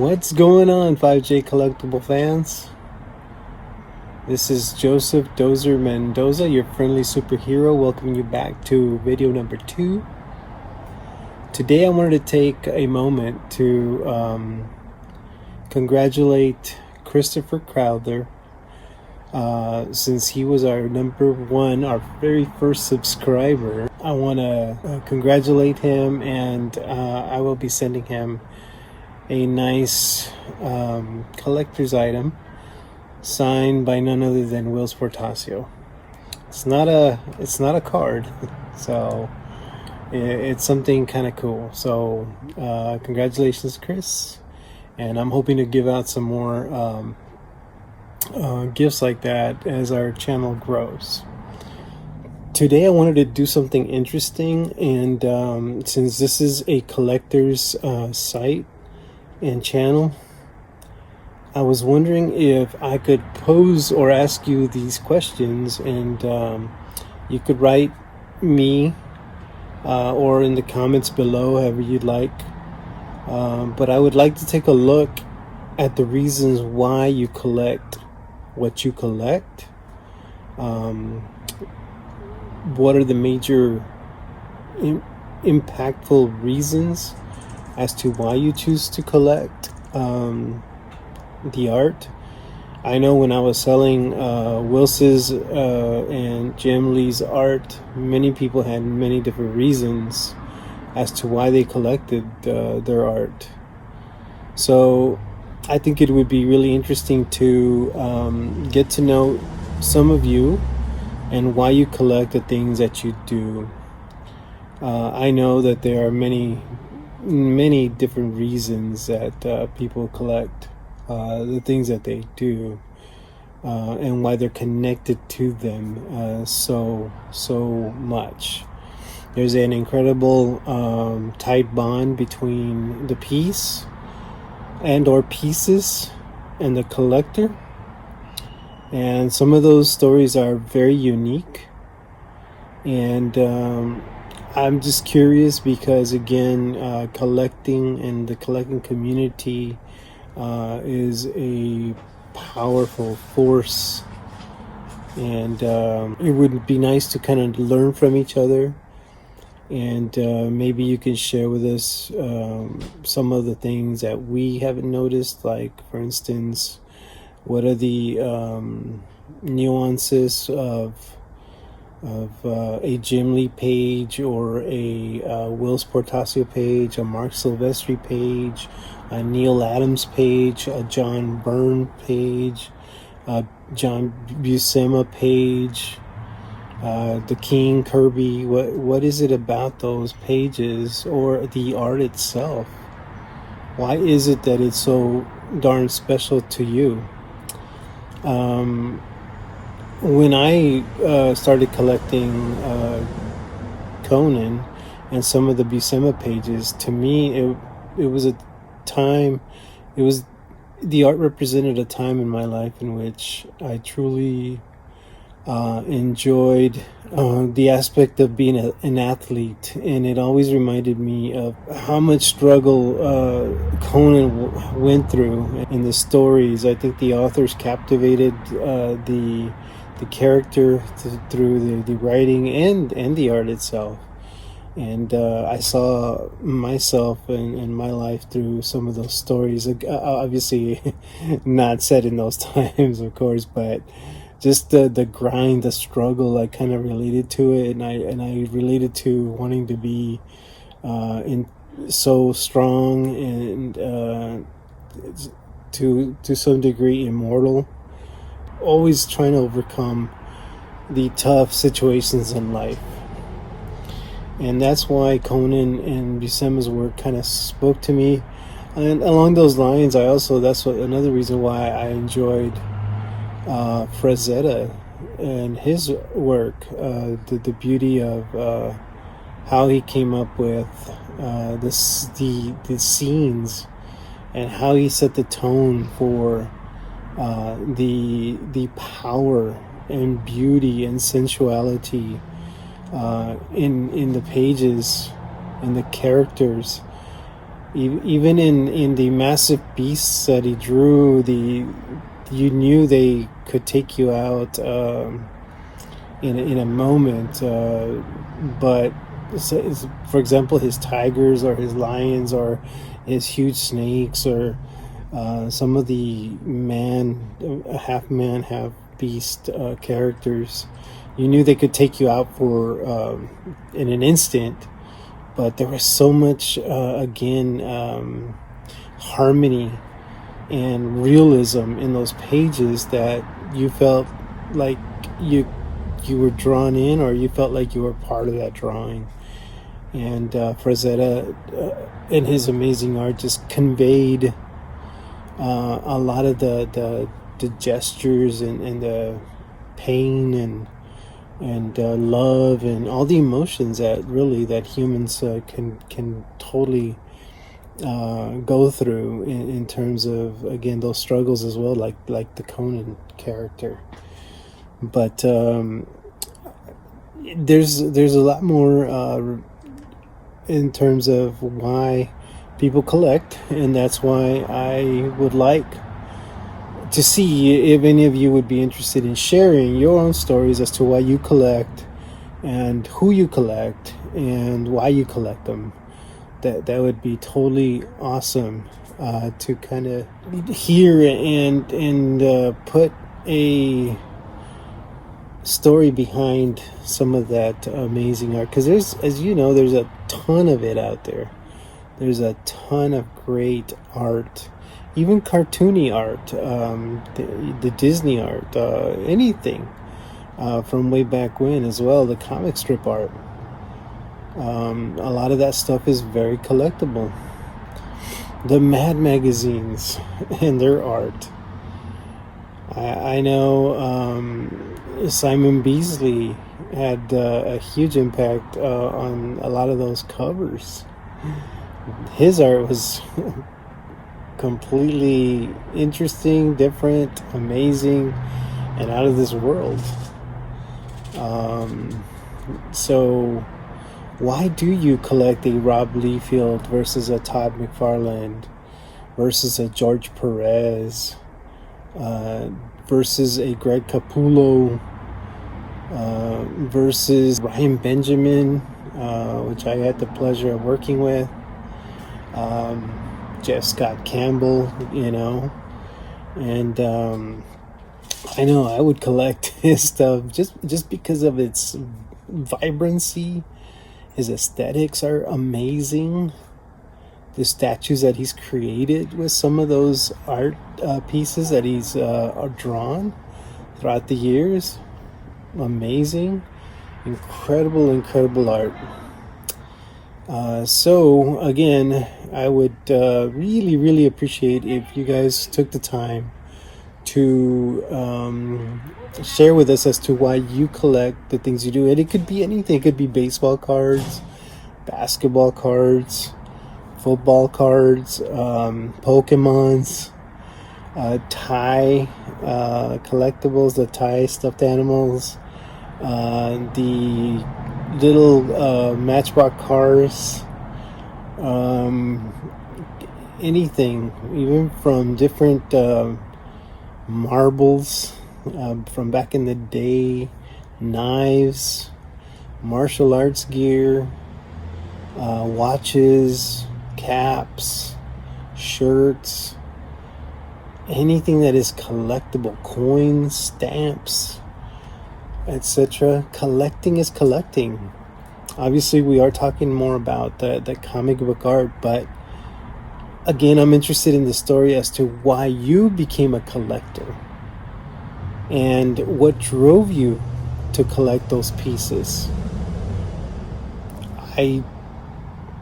What's going on, 5J Collectible fans? This is Joseph Dozer Mendoza, your friendly superhero, welcoming you back to video number 2. Today I wanted to take a moment to congratulate Christopher Crowther, since he was our number 1, our very first subscriber. I want to congratulate him, and I will be sending him a nice collector's item signed by none other than Poracio. It's not a card, so it's something kind of cool. So congratulations, Chris, and I'm hoping to give out some more gifts like that as our channel grows. Today I wanted to do something interesting, and since this is a collector's site and channel, I was wondering if I could pose or ask you these questions, and you could write me or in the comments below, however you'd like, but I would like to take a look at the reasons why you collect what you collect. What are the major impactful reasons as to why you choose to collect the art? I know when I was selling Wils's and Jim Lee's art, many people had many different reasons as to why they collected their art. So I think it would be really interesting to get to know some of you and why you collect the things that you do. I know that there are many different reasons that people collect the things that they do, and why they're connected to them so much. There's an incredible tight bond between the piece and or pieces and the collector, and some of those stories are very unique, and I'm just curious because, again, collecting and the collecting community is a powerful force, and it would be nice to kind of learn from each other, and maybe you can share with us some of the things that we haven't noticed, like, for instance, what are the nuances of a Jim Lee page, or a Poracio page, a Mark Silvestri page, a Neil Adams page, a John Byrne page, a John Buscema page, the King Kirby. What is it about those pages or the art itself? Why is it that it's so darn special to you? When I started collecting Conan and some of the Buscema pages, to me it was a time, the art represented a time in my life in which I truly enjoyed the aspect of being an athlete, and it always reminded me of how much struggle Conan went through in the stories. I think the authors captivated the character through the writing and the art itself, and I saw myself and my life through some of those stories. Obviously not set in those times, of course, but just the grind, the struggle, I kind of related to it, and I related to wanting to be so strong and to some degree immortal, always trying to overcome the tough situations in life. And that's why Conan and Buscema's work kind of spoke to me. And along those lines, another reason why I enjoyed Frazetta and his work, the beauty of how he came up with the scenes, and how he set the tone for the power and beauty and sensuality in the pages and the characters. Even in the massive beasts that he drew, you knew they could take you out in a moment. But for example, his tigers or his lions or his huge snakes or some of the half man, half beast characters, you knew they could take you out for in an instant. But there was so much harmony and realism in those pages that you felt like you were drawn in, or you felt like you were part of that drawing. And Frazetta in his amazing art just conveyed a lot of the gestures and the pain and love and all the emotions that humans can totally go through in terms of, again, those struggles as well, like the Conan character. But there's a lot more in terms of why people collect, and that's why I would like to see if any of you would be interested in sharing your own stories as to why you collect and who you collect and why you collect them. That would be totally awesome to kind of hear and put a story behind some of that amazing art, because there's, as you know, there's a ton of it out there. There's a ton of great art, even cartoony art, the Disney art, anything from way back when as well, the comic strip art. A lot of that stuff is very collectible. The Mad magazines and their art. I know Simon Bisley had a huge impact on a lot of those covers. His art was completely interesting, different, amazing, and out of this world. So why do you collect a Rob Liefeld versus a Todd McFarlane versus a George Perez versus a Greg Capullo versus Ryan Benjamin, which I had the pleasure of working with, Jeff Scott Campbell, and I know I would collect his stuff just because of its vibrancy. His aesthetics are amazing. The statues that he's created with some of those art pieces that he's drawn throughout the years, amazing, incredible art. So again, I would really appreciate if you guys took the time to share with us as to why you collect the things you do. And it could be anything. It could be baseball cards, basketball cards, football cards, Pokemons, Thai collectibles, the Thai stuffed animals, the little Matchbox cars, anything, even from different marbles from back in the day, knives, martial arts gear, watches, caps, shirts, anything that is collectible, coins, stamps, etc. Collecting is collecting. Obviously, we are talking more about the comic book art, but again, I'm interested in the story as to why you became a collector and what drove you to collect those pieces. I,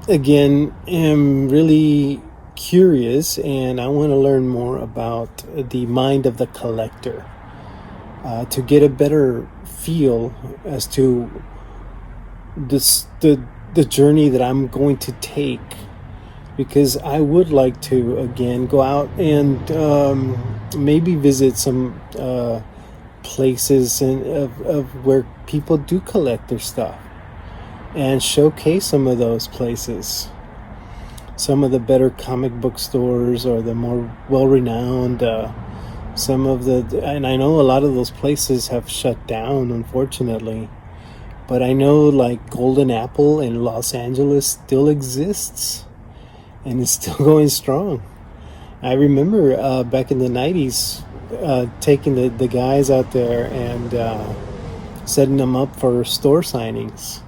again, am really curious, and I want to learn more about the mind of the collector to get a better feel as to the journey that I'm going to take, because I would like to, again, go out and maybe visit some places of where people do collect their stuff and showcase some of those places. some of the better comic book stores or the more well-renowned. Some of and I know a lot of those places have shut down, unfortunately. But I know like Golden Apple in Los Angeles still exists and is still going strong. I remember back in the 90s taking the guys out there and setting them up for store signings.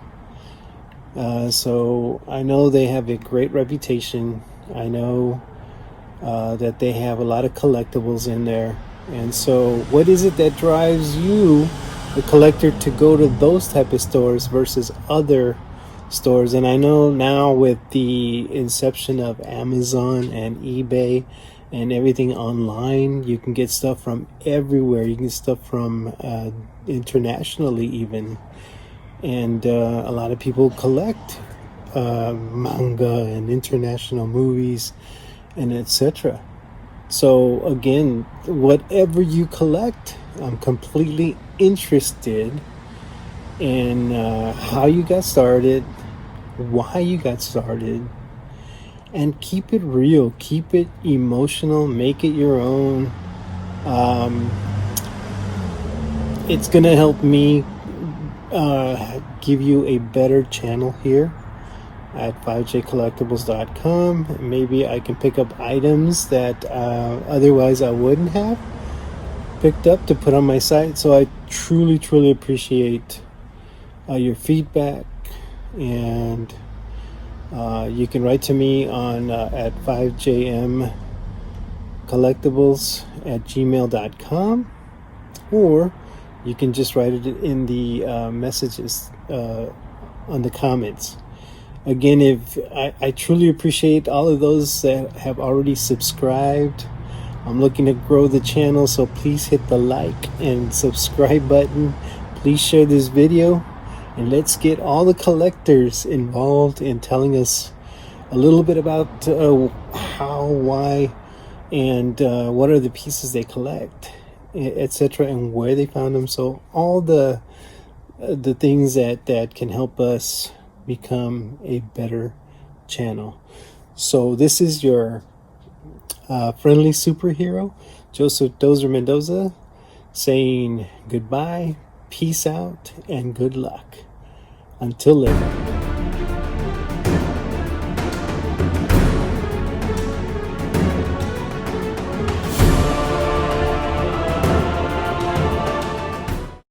So I know they have a great reputation. I know that they have a lot of collectibles in there. And so what is it that drives you, the collector, to go to those type of stores versus other stores? And I know now with the inception of Amazon and eBay and everything online, you can get stuff from everywhere. You can get stuff from internationally even. And a lot of people collect manga and international movies and etc. So again, whatever you collect, I'm completely interested in how you got started, why you got started, and keep it real, keep it emotional, make it your own. It's gonna help me give you a better channel here at 5jcollectibles.com. Maybe I can pick up items that otherwise I wouldn't have picked up to put on my site. So I truly appreciate your feedback, and you can write to me on at 5jmcollectibles@gmail.com, or you can just write it in the messages on the comments. Again, if I truly appreciate all of those that have already subscribed. I'm looking to grow the channel, so please hit the like and subscribe button. Please share this video, and let's get all the collectors involved in telling us a little bit about how, why, and what are the pieces they collect, etc., and where they found them. So all the things that can help us become a better channel. So this is your friendly superhero, Joseph Dozer Mendoza, saying goodbye, peace out, and good luck. Until later.